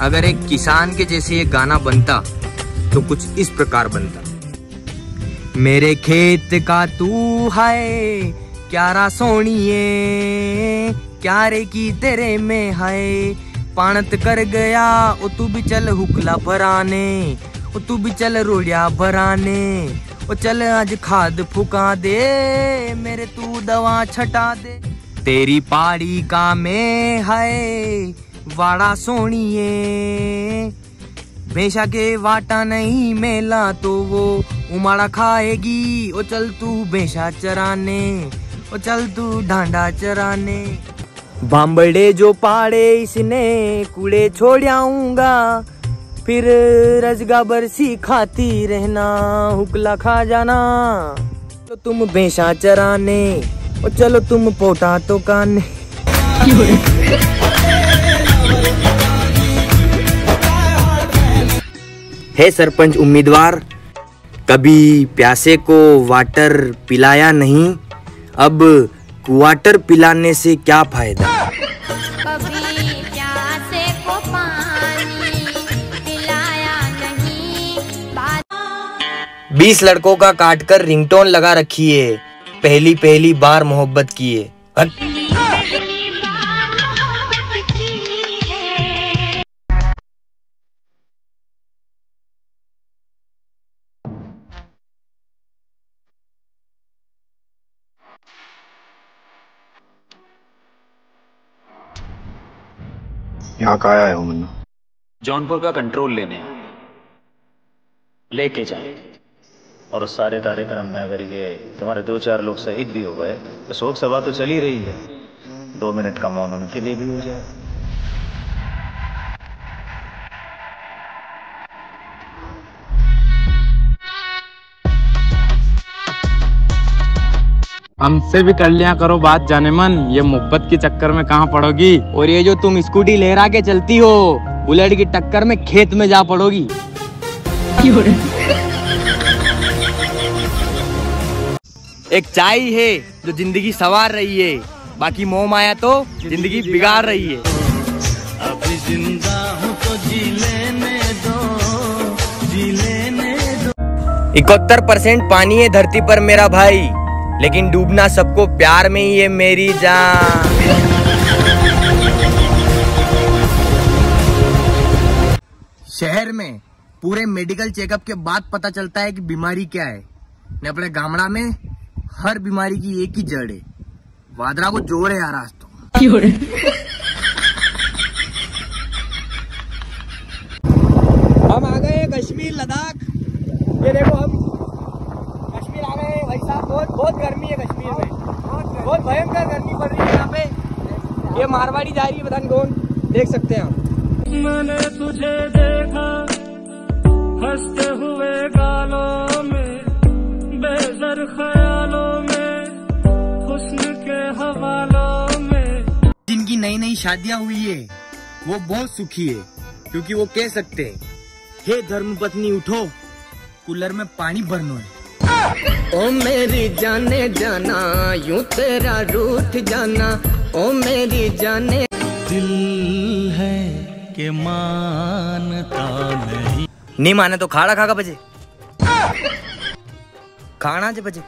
अगर एक किसान के जैसे ये गाना बनता तो कुछ इस प्रकार बनता। मेरे खेत का तू है क्यारा सोनिए, क्यारे की तेरे में है पानत कर गया। ओ तू भी चल हुकला भराने, ओ तू भी चल रोड़िया भराने, ओ चल आज खाद फुका दे, मेरे तू दवा छटा दे। तेरी पहाड़ी का में है वाड़ा सोनिए, भैंसा के वाटा नहीं मेला तो वो उमाड़ा खाएगी। ओ चल तू भैंसा चराने, ओ चल तू ढांडा चराने। बांबड़े जो पाड़े इसने कूड़े छोड़ आऊंगा, फिर रजगा बरसी खाती रहना, हुकला खा जाना। तो तुम भैंसा चराने, और चलो तुम पोटा तो काने। हे सरपंच उम्मीदवार, कभी प्यासे को वाटर पिलाया नहीं, अब क्वार्टर पिलाने से क्या फायदा। कभी प्यासे को पानी पिलाया नहीं। 20 लड़कों का काटकर रिंगटोन लगा रखी है, पहली पहली बार मोहब्बत की है। यहाँ का आया हूँ मन्ना? जौनपुर का कंट्रोल लेने लेके जाए। और उस सारे कार्यक्रम में अगर ये तुम्हारे 2-4 लोग शहीद भी हो गए तो शोक सभा तो चल ही रही है, 2 मिनट का मौन उनके लिए भी हो जाए। हमसे भी कर लिया करो बात जाने मन, ये मोहब्बत के चक्कर में कहाँ पड़ोगी। और ये जो तुम स्कूटी लहरा के चलती हो, बुलेट की टक्कर में खेत में जा पड़ोगी। एक चाय है जो जिंदगी संवार रही है, बाकी मोह माया तो जिंदगी बिगाड़ रही है। अभी जिंदा हूँ तो जी लेने दो, जी लेने दो। 71% पानी है धरती पर मेरा भाई, लेकिन डूबना सबको प्यार में ही है मेरी जान। शहर में पूरे मेडिकल चेकअप के बाद पता चलता है कि बीमारी क्या है, ने अपने गामड़ा में हर बीमारी की एक ही जड़ है। वादरा को जोर है यार आज तो। हम आ गए कश्मीर लद्दाख। ये देखो हम कश्मीर आ गए भाई साहब। बहुत गर्मी है कश्मीर में, बहुत भयंकर गर्मी पड़ रही है यहाँ पे। ये मारवाड़ी जा रही है, पता नहीं कौन, देख सकते हैं हम। मैंने तुझे देखा हंसते हुए गालों में, बेज़र ख्यालों में, हुस्न के हवालों में। जिनकी नई नई शादियां हुई है वो बहुत सुखी है, क्योंकि वो कह सकते हैं, हे धर्मपत्नी उठो, कूलर में पानी भरना है। ओ मेरी जाने जाना, यूं तेरा रूठ जाना, ओ मेरी जाने। दिल है कि मानता नहीं माने तो खाड़ा खागा बजे, खाना जे बजे।